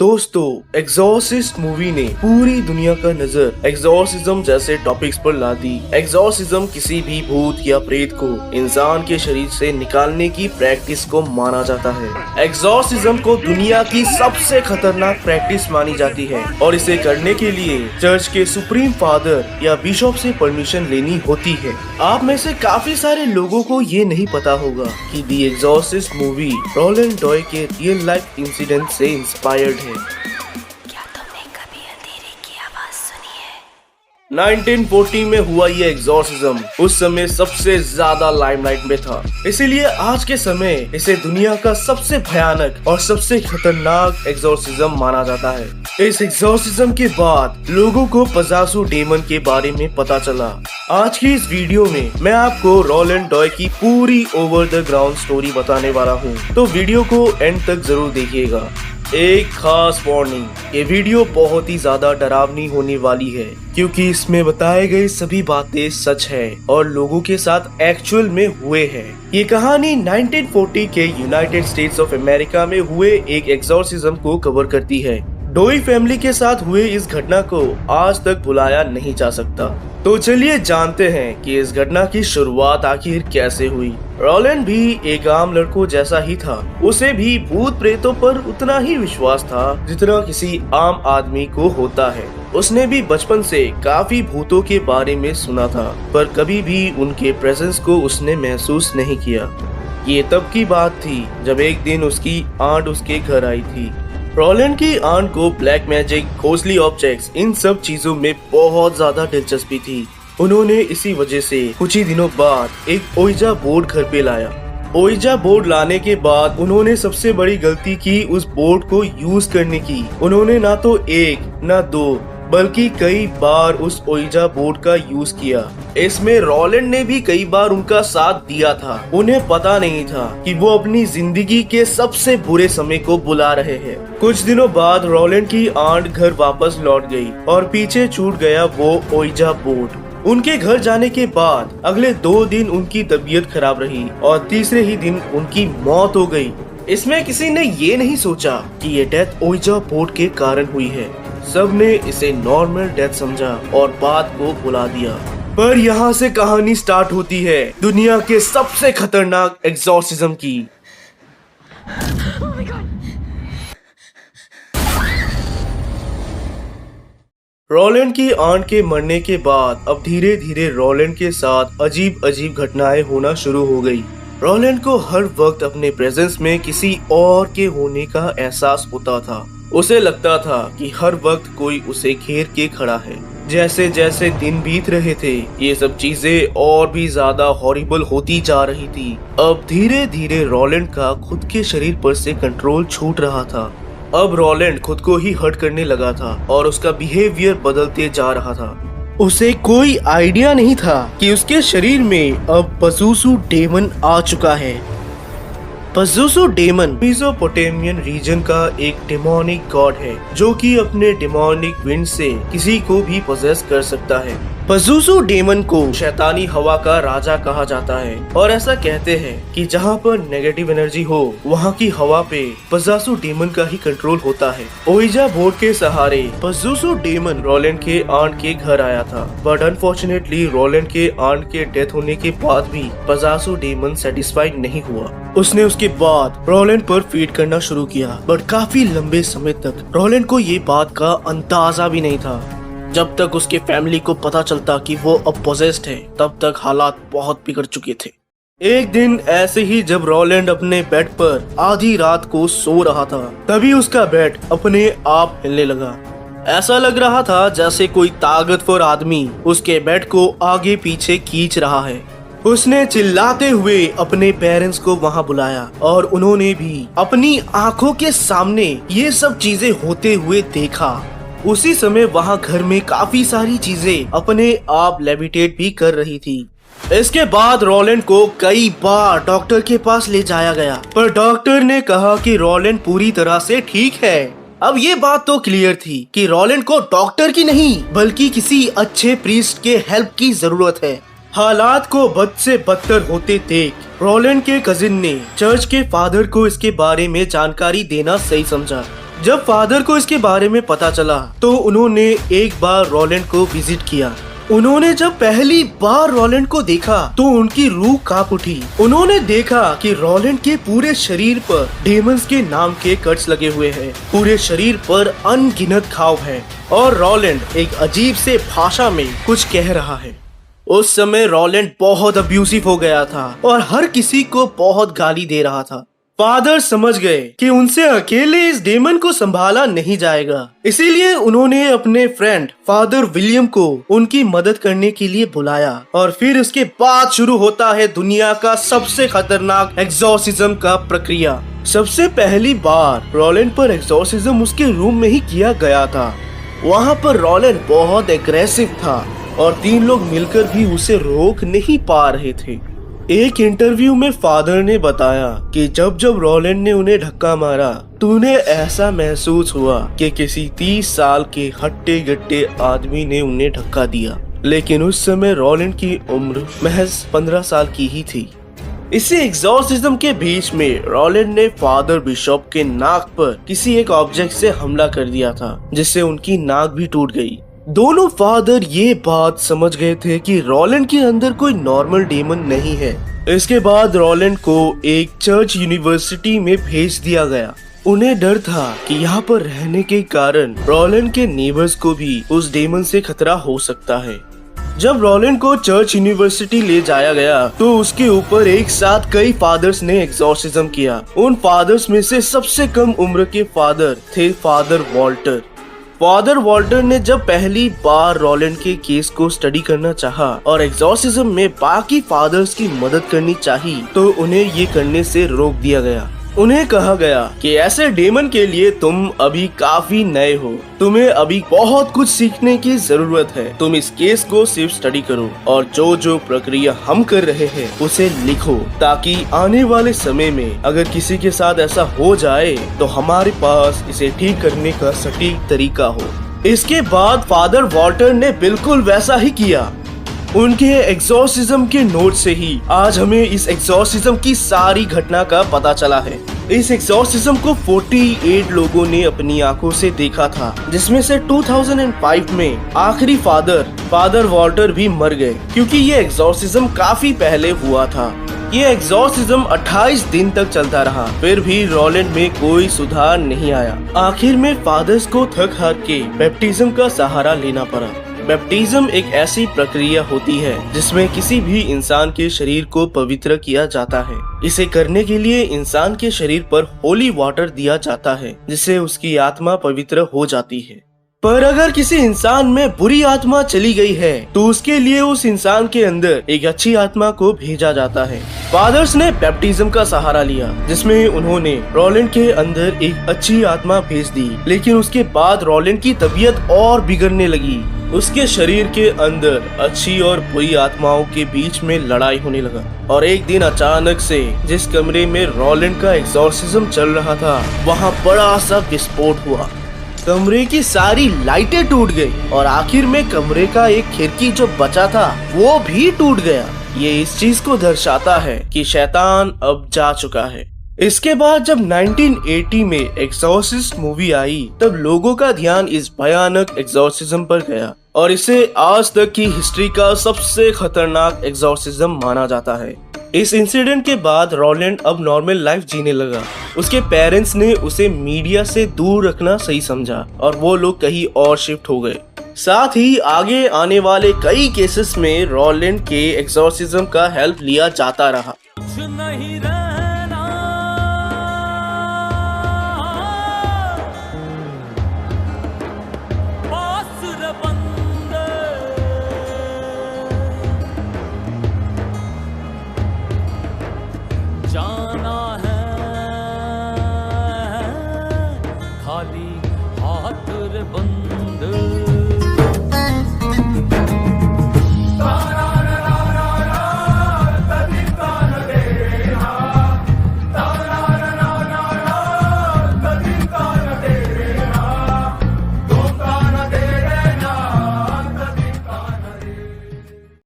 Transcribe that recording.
दोस्तों, Exorcist movie ने पूरी दुनिया का नजर एग्जॉर्सिज्म जैसे टॉपिक्स पर ला दी। एग्जॉर्सिज्म किसी भी भूत या प्रेत को इंसान के शरीर से निकालने की प्रैक्टिस को माना जाता है। एग्जॉर्सिज्म को दुनिया की सबसे खतरनाक प्रैक्टिस मानी जाती है और इसे करने के लिए चर्च के सुप्रीम फादर या बिशप से परमिशन लेनी होती है। आप में से काफी सारे लोगों को ये नहीं पता होगा कि दी एग्जॉर्सिस्ट मूवी रोलैंड डॉय के रियल लाइफ इंसिडेंट से इंस्पायर्ड है। क्या तुमने कभी अंधेरे की आवाज सुनी है? 1940 में हुआ ये एग्जॉर्सिज्म उस समय सबसे ज्यादा लाइमलाइट में था, इसीलिए आज के समय इसे दुनिया का सबसे भयानक और सबसे खतरनाक एग्जॉर्सिज्म माना जाता है। इस एग्जॉर्सिज्म के बाद लोगों को पजासू डेमन के बारे में पता चला। आज की इस वीडियो में मैं आपको रोलैंड डॉय की पूरी ओवर द ग्राउंड स्टोरी बताने वाला हूँ, तो वीडियो को एंड तक जरूर देखिएगा। एक खास वार्निंग, ये वीडियो बहुत ही ज्यादा डरावनी होने वाली है क्योंकि इसमें बताए गए सभी बातें सच है और लोगों के साथ एक्चुअल में हुए हैं। ये कहानी 1940 के यूनाइटेड स्टेट्स ऑफ अमेरिका में हुए एक एग्जॉर्सिज्म को कवर करती है। डोई फैमिली के साथ हुए इस घटना को आज तक भुलाया नहीं जा सकता। तो चलिए जानते हैं कि इस घटना की शुरुआत आखिर कैसे हुई। रोलैंड भी एक आम लड़कों जैसा ही था। उसे भी भूत प्रेतों पर उतना ही विश्वास था जितना किसी आम आदमी को होता है। उसने भी बचपन से काफी भूतों के बारे में सुना था, पर कभी भी उनके प्रेजेंस को उसने महसूस नहीं किया। ये तब की बात थी जब एक दिन उसकी आंट उसके घर आई थी। रोलैंड की आंट को ब्लैक मैजिक, घोस्टली ऑब्जेक्ट्स, इन सब चीजों में बहुत ज्यादा दिलचस्पी थी। उन्होंने इसी वजह से कुछ ही दिनों बाद एक ओइजा बोर्ड घर पे लाया। ओइजा बोर्ड लाने के बाद उन्होंने सबसे बड़ी गलती की उस बोर्ड को यूज करने की। उन्होंने ना तो एक ना दो बल्कि कई बार उस ओइजा बोर्ड का यूज किया। इसमें रोलैंड ने भी कई बार उनका साथ दिया था। उन्हें पता नहीं था कि वो अपनी जिंदगी के सबसे बुरे समय को बुला रहे हैं। कुछ दिनों बाद रोलैंड की आंट घर वापस लौट गई और पीछे छूट गया वो ओइजा बोर्ड। उनके घर जाने के बाद अगले 2 दिन उनकी तबीयत खराब रही और तीसरे ही दिन उनकी मौत हो गई। इसमें किसी ने ये नहीं सोचा कि ये डेथ ओइजा बोर्ड के कारण हुई है। सब ने इसे नॉर्मल डेथ समझा और बात को भुला दिया। पर यहाँ से कहानी स्टार्ट होती है दुनिया के सबसे खतरनाक एग्जॉर्सिज्म की। Oh my God! रोलैंड की आंट के मरने के बाद अब धीरे धीरे रोलैंड के साथ अजीब अजीब घटनाएं होना शुरू हो गई। रोलैंड को हर वक्त अपने प्रेजेंस में किसी और के होने का एहसास होता था। उसे लगता था कि हर वक्त कोई उसे घेर के खड़ा है। जैसे जैसे दिन बीत रहे थे, ये सब चीजें और भी ज्यादा हॉरिबल होती जा रही थी। अब धीरे धीरे रोलैंड का खुद के शरीर पर से कंट्रोल छूट रहा था। अब रोलैंड खुद को ही हर्ट करने लगा था और उसका बिहेवियर बदलते जा रहा था। उसे कोई आइडिया नहीं था कि उसके शरीर में अब पजूसू डेमन आ चुका है। पजूसू डेमन मेसोपोटामियन रीजन का एक डेमोनिक गॉड है जो कि अपने डेमोनिक विंड से किसी को भी पोजेस कर सकता है। पजूसू डेमन को शैतानी हवा का राजा कहा जाता है और ऐसा कहते हैं कि जहाँ पर नेगेटिव एनर्जी हो वहाँ की हवा पे पजासू डेमन का ही कंट्रोल होता है। ओइजा बोर्ड के सहारे पजूसू डेमन रोलैंड के आंट के घर आया था, बट अनफॉर्चुनेटली रोलैंड के आंट के डेथ होने के बाद भी पजासू डेमन सेटिस्फाइड नहीं हुआ। उसने उसके बाद रोलैंड पर फीड करना शुरू किया, बट काफी लंबे समय तक रोलैंड को ये बात का अंदाजा भी नहीं था। जब तक उसके फैमिली को पता चलता कि वो अब पोजेस्ड है, तब तक हालात बहुत बिगड़ चुके थे। एक दिन ऐसे ही जब रोलैंड अपने बेड पर आधी रात को सो रहा था, तभी उसका बेड अपने आप हिलने लगा। ऐसा लग रहा था जैसे कोई ताकतवर आदमी उसके बेड को आगे पीछे खींच रहा है। उसने चिल्लाते हुए अपने पेरेंट्स को वहां बुलाया और उन्होंने भी अपनी आंखों के सामने ये सब चीजें होते हुए देखा। उसी समय वहां घर में काफी सारी चीजें अपने आप लेविटेट भी कर रही थी। इसके बाद रोलैंड को कई बार डॉक्टर के पास ले जाया गया, पर डॉक्टर ने कहा कि रोलैंड पूरी तरह से ठीक है। अब ये बात तो क्लियर थी कि रोलैंड को डॉक्टर की नहीं बल्कि किसी अच्छे प्रीस्ट के हेल्प की जरूरत है। हालात को बद से बदतर होते देख रोलैंड के कजिन ने चर्च के फादर को इसके बारे में जानकारी देना सही समझा। जब फादर को इसके बारे में पता चला तो उन्होंने एक बार रोलैंड को विजिट किया। उन्होंने जब पहली बार रोलैंड को देखा तो उनकी रूह कांप उठी। उन्होंने देखा कि रोलैंड के पूरे शरीर पर डेमंस के नाम के कट्स लगे हुए हैं। पूरे शरीर पर अनगिनत घाव है और रोलैंड एक अजीब से भाषा में कुछ कह रहा है। उस समय रोलैंड बहुत अब्यूसिव हो गया था और हर किसी को बहुत गाली दे रहा था। फादर समझ गए कि उनसे अकेले इस डेमन को संभाला नहीं जाएगा, इसीलिए उन्होंने अपने फ्रेंड फादर विलियम को उनकी मदद करने के लिए बुलाया। और फिर उसके बाद शुरू होता है दुनिया का सबसे खतरनाक एग्जॉर्सिज्म का प्रक्रिया। सबसे पहली बार रोलैंड पर एग्जॉर्सिज्म उसके रूम में ही किया गया था। वहाँ पर रोलैंड बहुत एग्रेसिव था और 3 लोग मिलकर भी उसे रोक नहीं पा रहे थे। एक इंटरव्यू में फादर ने बताया कि जब जब रोलैंड ने उन्हें धक्का मारा तो उन्हें ऐसा महसूस हुआ कि किसी 30 साल के हट्टे गट्टे आदमी ने उन्हें धक्का दिया। लेकिन उस समय रोलैंड की उम्र महज 15 साल की ही थी। इसी एग्जॉर्सिज्म के बीच में रोलैंड ने फादर बिशप के नाक पर किसी एक ऑब्जेक्ट से हमला कर दिया था, जिससे उनकी नाक भी टूट गई। दोनों फादर ये बात समझ गए थे कि रोलैंड के अंदर कोई नॉर्मल डेमन नहीं है। इसके बाद रोलैंड को एक चर्च यूनिवर्सिटी में भेज दिया गया। उन्हें डर था कि यहाँ पर रहने के कारण रोलैंड के नेबर्स को भी उस डेमन से खतरा हो सकता है। जब रोलैंड को चर्च यूनिवर्सिटी ले जाया गया तो उसके ऊपर एक साथ कई फादर्स ने एग्जॉर्सिज्म किया। उन फादर्स में से सबसे कम उम्र के फादर थे फादर वॉल्टर। फादर वॉल्टर ने जब पहली बार रोलैंड के केस को स्टडी करना चाहा और एग्जॉर्सिज्म में बाकी फादर्स की मदद करनी चाहिए तो उन्हें ये करने से रोक दिया गया। उन्हें कहा गया कि ऐसे डेमन के लिए तुम अभी काफी नए हो, तुम्हें अभी बहुत कुछ सीखने की जरूरत है। तुम इस केस को सिर्फ स्टडी करो और जो जो प्रक्रिया हम कर रहे हैं उसे लिखो, ताकि आने वाले समय में अगर किसी के साथ ऐसा हो जाए तो हमारे पास इसे ठीक करने का सटीक तरीका हो। इसके बाद फादर वॉल्टर ने बिल्कुल वैसा ही किया। उनके एग्जॉर्सिज्म के नोट से ही आज हमें इस एग्जॉर्सिज्म की सारी घटना का पता चला है। इस एग्जॉर्सिज्म को 48 लोगों ने अपनी आंखों से देखा था, जिसमें से 2005 में आखिरी फादर वॉल्टर भी मर गए, क्योंकि ये एग्जॉर्सिज्म काफी पहले हुआ था। ये एग्जॉर्सिज्म 28 दिन तक चलता रहा, फिर भी रोलैंड में कोई सुधार नहीं आया। आखिर में फादर्स को थक हार के बैप्टिज्म का सहारा लेना पड़ा। बैप्टिज्म एक ऐसी प्रक्रिया होती है जिसमें किसी भी इंसान के शरीर को पवित्र किया जाता है। इसे करने के लिए इंसान के शरीर पर होली वाटर दिया जाता है, जिससे उसकी आत्मा पवित्र हो जाती है। पर अगर किसी इंसान में बुरी आत्मा चली गई है तो उसके लिए उस इंसान के अंदर एक अच्छी आत्मा को भेजा जाता है। फादर्स ने बैप्टिज्म का सहारा लिया, जिसमें उन्होंने रोलैंड के अंदर एक अच्छी आत्मा भेज दी। लेकिन उसके बाद रोलैंड की तबीयत और बिगड़ने लगी। उसके शरीर के अंदर अच्छी और बुरी आत्माओं के बीच में लड़ाई होने लगा और एक दिन अचानक से जिस कमरे में रोलैंड का एग्जॉर्सिज्म चल रहा था वहाँ बड़ा सा विस्फोट हुआ। कमरे की सारी लाइटें टूट गई और आखिर में कमरे का एक खिड़की जो बचा था वो भी टूट गया। ये इस चीज को दर्शाता है कि शैतान अब जा चुका है। इसके बाद जब 1980 में एक्सॉर्सिस्ट मूवी आई तब लोगों का ध्यान इस भयानक एक्सॉर्सिज्म पर गया और इसे आज तक की हिस्ट्री का सबसे खतरनाक एक्सॉर्सिज्म माना जाता है। इस इंसिडेंट के बाद रोलैंड अब नॉर्मल लाइफ जीने लगा। उसके पेरेंट्स ने उसे मीडिया से दूर रखना सही समझा और वो लोग कहीं और शिफ्ट हो गए। साथ ही आगे आने वाले कई केसेस में रोलैंड के एक्सॉर्सिज्म का हेल्प लिया जाता रहा। जाना है खाली हाथ रे बंदे।